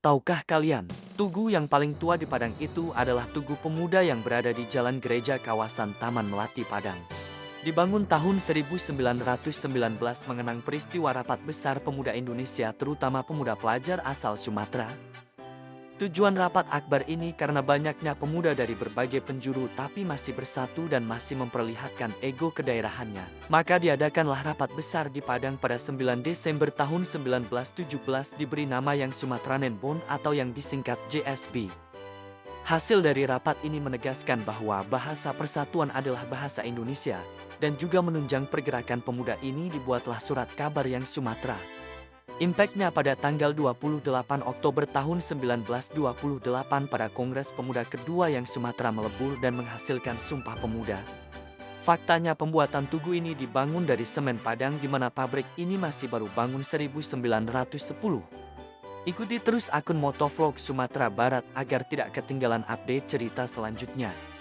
Tahukah kalian, tugu yang paling tua di Padang itu adalah Tugu Pemuda yang berada di Jalan Gereja kawasan Taman Melati Padang. Dibangun tahun 1919 mengenang peristiwa rapat besar pemuda Indonesia terutama pemuda pelajar asal Sumatera. Tujuan rapat akbar ini karena banyaknya pemuda dari berbagai penjuru tapi masih bersatu dan masih memperlihatkan ego kedaerahannya. Maka diadakanlah rapat besar di Padang pada 9 Desember tahun 1917 diberi nama yang Sumatranen Bond atau yang disingkat JSB. Hasil dari rapat ini menegaskan bahwa bahasa persatuan adalah bahasa Indonesia dan juga menunjang pergerakan pemuda ini dibuatlah surat kabar yang Sumatera. Impaknya pada tanggal 28 Oktober tahun 1928 pada Kongres Pemuda kedua yang Sumatera melebur dan menghasilkan Sumpah Pemuda. Faktanya pembuatan tugu ini dibangun dari semen Padang di mana pabrik ini masih baru bangun 1910. Ikuti terus akun Motovlog Sumatera Barat agar tidak ketinggalan update cerita selanjutnya.